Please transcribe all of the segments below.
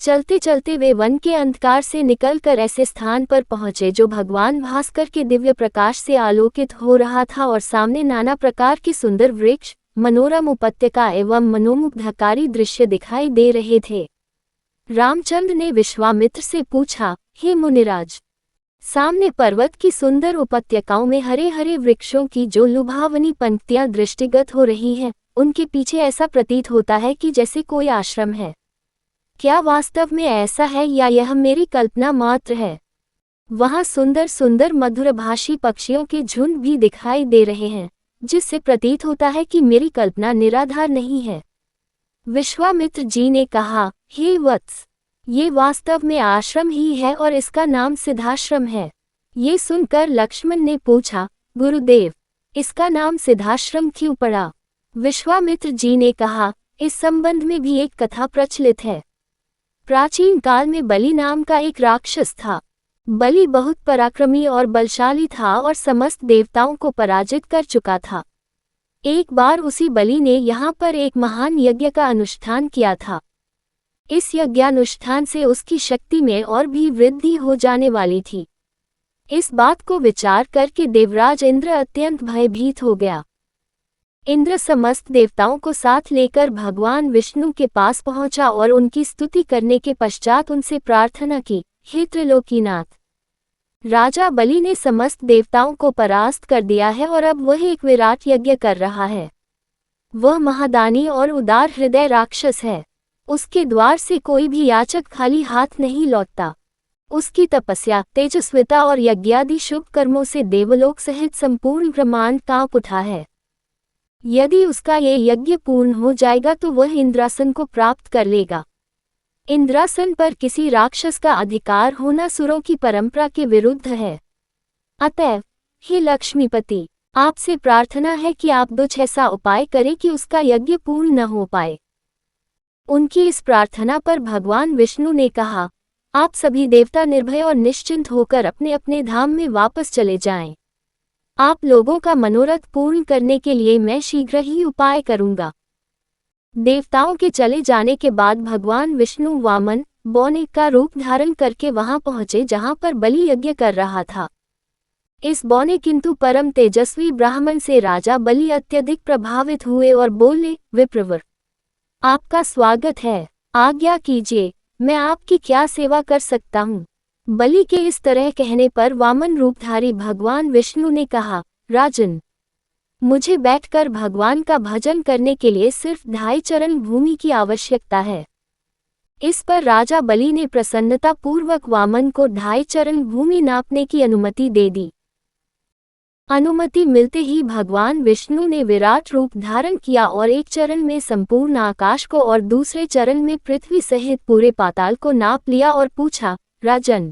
चलते चलते way one के अंधकार से निकलकर ऐसे स्थान पर पहुंचे जो भगवान भास्कर के दिव्य प्रकाश से आलोकित हो रहा था और सामने नाना प्रकार के सुंदर वृक्ष, मनोरम उपत्यका एवं मनोमुग्धकारी दृश्य दिखाई दे रहे थे। रामचंद्र ने विश्वामित्र से पूछा, हे मुनिराज, सामने पर्वत की सुंदर उपत्यकाओं में हरे हरे वृक्षों की जो लुभावनी पंक्तियां दृष्टिगत हो रही हैं, उनके पीछे ऐसा प्रतीत होता है कि जैसे कोई आश्रम है। क्या वास्तव में ऐसा है या यह मेरी कल्पना मात्र है? वहां सुंदर सुंदर मधुरभाषी पक्षियों के झुंड भी दिखाई दे रहे हैं, जिससे प्रतीत होता है कि मेरी कल्पना निराधार नहीं है। विश्वामित्र जी ने कहा, हे वत्स, ये वास्तव में आश्रम ही है और इसका नाम सिद्धाश्रम है। ये सुनकर लक्ष्मण ने पूछा, गुरुदेव, इसका नाम सिद्धाश्रम क्यों पड़ा? विश्वामित्र जी ने कहा, इस संबंध में भी एक कथा प्रचलित है। प्राचीन काल में बलि नाम का एक राक्षस था। बलि बहुत पराक्रमी और बलशाली था और समस्त देवताओं को पराजित कर चुका था। एक बार उसी बलि ने यहाँ पर एक महान यज्ञ का अनुष्ठान किया था। इस यज्ञानुष्ठान से उसकी शक्ति में और भी वृद्धि हो जाने वाली थी। इस बात को विचार करके देवराज इंद्र अत्यंत भयभीत हो गया। इंद्र समस्त देवताओं को साथ लेकर भगवान विष्णु के पास पहुंचा और उनकी स्तुति करने के पश्चात उनसे प्रार्थना की, हे त्रिलोकीनाथ, राजा बलि ने समस्त देवताओं को परास्त कर दिया है और अब वह एक विराट यज्ञ कर रहा है। वह महादानी और उदार हृदय राक्षस है। उसके द्वार से कोई भी याचक खाली हाथ नहीं लौटता। उसकी तपस्या, तेजस्विता और यज्ञादि शुभ कर्मों से देवलोक सहित संपूर्ण ब्रह्मांड कांप उठा है। यदि उसका ये यज्ञ पूर्ण हो जाएगा तो वह इंद्रासन को प्राप्त कर लेगा। इंद्रासन पर किसी राक्षस का अधिकार होना सुरों की परंपरा के विरुद्ध है। अतएव हे लक्ष्मीपति, आपसे प्रार्थना है कि आप कुछ ऐसा उपाय करें कि उसका यज्ञ पूर्ण न हो पाए। उनकी इस प्रार्थना पर भगवान विष्णु ने कहा, आप सभी देवता निर्भय और निश्चिंत होकर अपने अपने धाम में वापस चले जाएं। आप लोगों का मनोरथ पूर्ण करने के लिए मैं शीघ्र ही उपाय करूंगा। देवताओं के चले जाने के बाद भगवान विष्णु वामन, बौने का रूप धारण करके वहां पहुंचे जहां पर बलि यज्ञ कर रहा था। इस बौने किंतु परम तेजस्वी ब्राह्मण से राजा बलि अत्यधिक प्रभावित हुए और बोले, विप्रवर, आपका स्वागत है, आज्ञा कीजिए, मैं आपकी क्या सेवा कर सकता हूँ? बलि के इस तरह कहने पर वामन रूपधारी भगवान विष्णु ने कहा, राजन, मुझे बैठकर भगवान का भजन करने के लिए सिर्फ 2.5 चरण भूमि की आवश्यकता है। इस पर राजा बलि ने प्रसन्नता पूर्वक वामन को 2.5 चरण भूमि नापने की अनुमति दे दी। अनुमति मिलते ही भगवान विष्णु ने विराट रूप धारण किया और एक चरण में संपूर्ण आकाश को और दूसरे चरण में पृथ्वी सहित पूरे पाताल को नाप लिया और पूछा, राजन,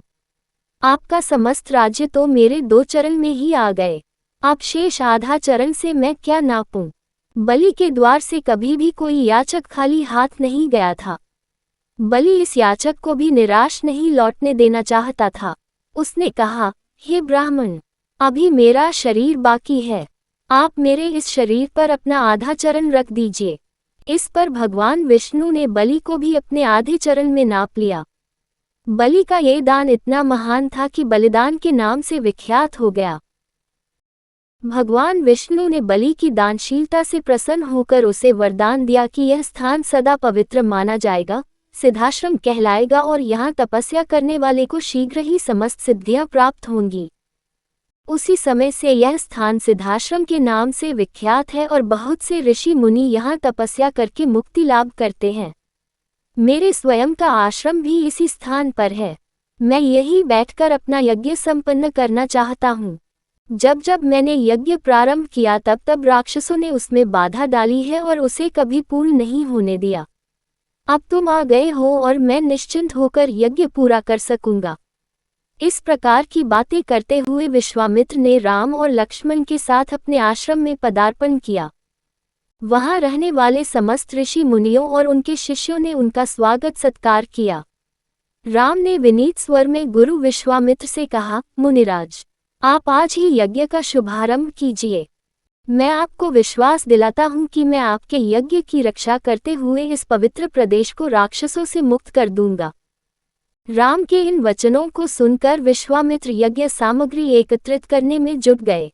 आपका समस्त राज्य तो मेरे 2 चरण में ही आ गए, अब शेष आधा चरण से मैं क्या नापूं? बलि के द्वार से कभी भी कोई याचक खाली हाथ नहीं गया था। बलि इस याचक को भी निराश नहीं लौटने देना चाहता था। उसने कहा, हे ब्राह्मण, अभी मेरा शरीर बाकी है, आप मेरे इस शरीर पर अपना आधा चरण रख दीजिए। इस पर भगवान विष्णु ने बलि को भी अपने आधे चरण में नाप लिया। बलि का ये दान इतना महान था कि बलिदान के नाम से विख्यात हो गया। भगवान विष्णु ने बलि की दानशीलता से प्रसन्न होकर उसे वरदान दिया कि यह स्थान सदा पवित्र माना जाएगा, सिद्धाश्रम कहलाएगा और यहाँ तपस्या करने वाले को शीघ्र ही समस्त सिद्धियां प्राप्त होंगी। उसी समय से यह स्थान सिद्धाश्रम के नाम से विख्यात है और बहुत से ऋषि मुनि यहाँ तपस्या करके मुक्ति लाभ करते हैं। मेरे स्वयं का आश्रम भी इसी स्थान पर है। मैं यही बैठकर अपना यज्ञ संपन्न करना चाहता हूँ। जब जब मैंने यज्ञ प्रारंभ किया तब तब राक्षसों ने उसमें बाधा डाली है और उसे कभी पूर्ण नहीं होने दिया। अब तुम आ गए हो और मैं निश्चिंत होकर यज्ञ पूरा कर सकूंगा। इस प्रकार की बातें करते हुए विश्वामित्र ने राम और लक्ष्मण के साथ अपने आश्रम में पदार्पण किया। वहां रहने वाले समस्त ऋषि मुनियों और उनके शिष्यों ने उनका स्वागत सत्कार किया। राम ने विनीत स्वर में गुरु विश्वामित्र से कहा, मुनिराज, आप आज ही यज्ञ का शुभारंभ कीजिए। मैं आपको विश्वास दिलाता हूँ कि मैं आपके यज्ञ की रक्षा करते हुए इस पवित्र प्रदेश को राक्षसों से मुक्त कर दूंगा। राम के इन वचनों को सुनकर विश्वामित्र यज्ञ सामग्री एकत्रित करने में जुट गए।